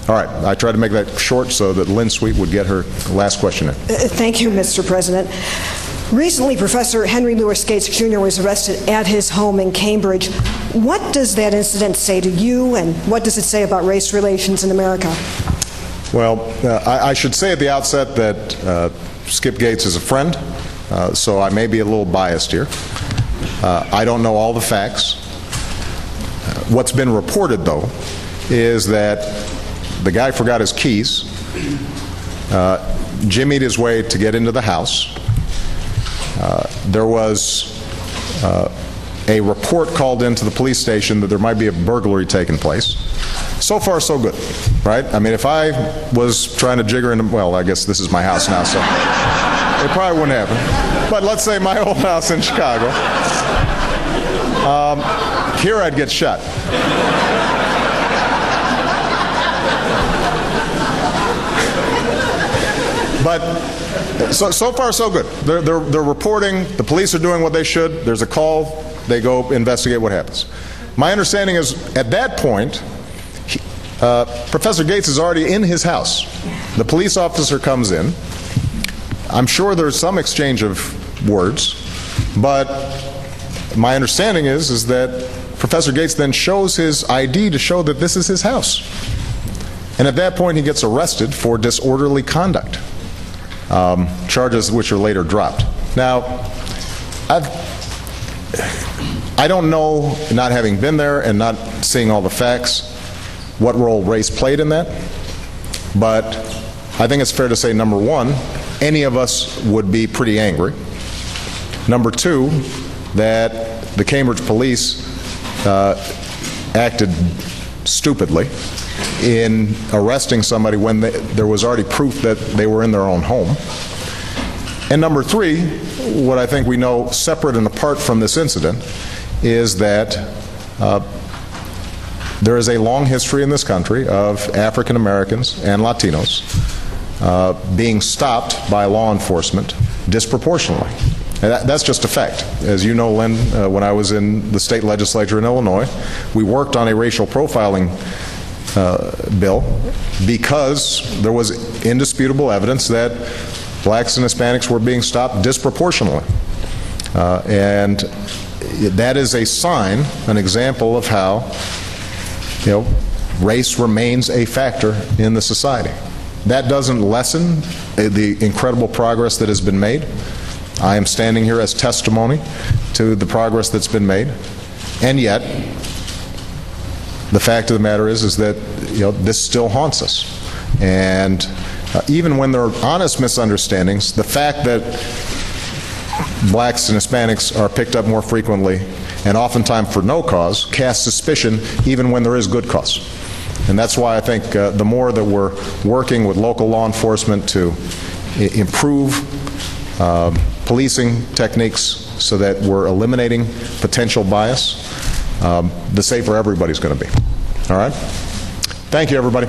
All right, I tried to make that short so that Lynn Sweet would get her last question in. Thank you, Mr. President. Recently, Professor Henry Louis Gates, Jr. was arrested at his home in Cambridge. What does that incident say to you, and what does it say about race relations in America? Well, I should say at the outset that Skip Gates is a friend, so I may be a little biased here. I don't know all the facts. What's been reported, though, is that the guy forgot his keys, jimmied his way to get into the house. There was a report called into the police station that there might be a burglary taking place. So far, so good, right? I mean, if I was trying to jigger into, well, I guess this is my house now, so it probably wouldn't happen. But let's say my old house in Chicago. Here I'd get shot. But so far, so good. They're reporting. The police are doing what they should. There's a call. They go investigate what happens. My understanding is, at that point, Professor Gates is already in his house. The police officer comes in. I'm sure there's some exchange of words, but my understanding is that Professor Gates then shows his ID to show that this is his house. And at that point, he gets arrested for disorderly conduct. Charges which are later dropped. Now, I don't know, not having been there and not seeing all the facts, what role race played in that, but I think it's fair to say, number one, any of us would be pretty angry. Number two, that the Cambridge police acted stupidly in arresting somebody when there was already proof that they were in their own home. And number three, what I think we know separate and apart from this incident is that there is a long history in this country of African Americans and Latinos being stopped by law enforcement disproportionately. And that's just a fact. As you know, Lynn, when I was in the state legislature in Illinois, we worked on a racial profiling bill because there was indisputable evidence that blacks and Hispanics were being stopped disproportionately. And that is a sign, an example of how, race remains a factor in the society. That doesn't lessen the incredible progress that has been made. I am standing here as testimony to the progress that's been made, and yet the fact of the matter is that this still haunts us. And even when there are honest misunderstandings, the fact that blacks and Hispanics are picked up more frequently and oftentimes for no cause casts suspicion even when there is good cause. And that's why I think the more that we're working with local law enforcement to improve policing techniques so that we're eliminating potential bias, the safer everybody's going to be. All right? Thank you, everybody.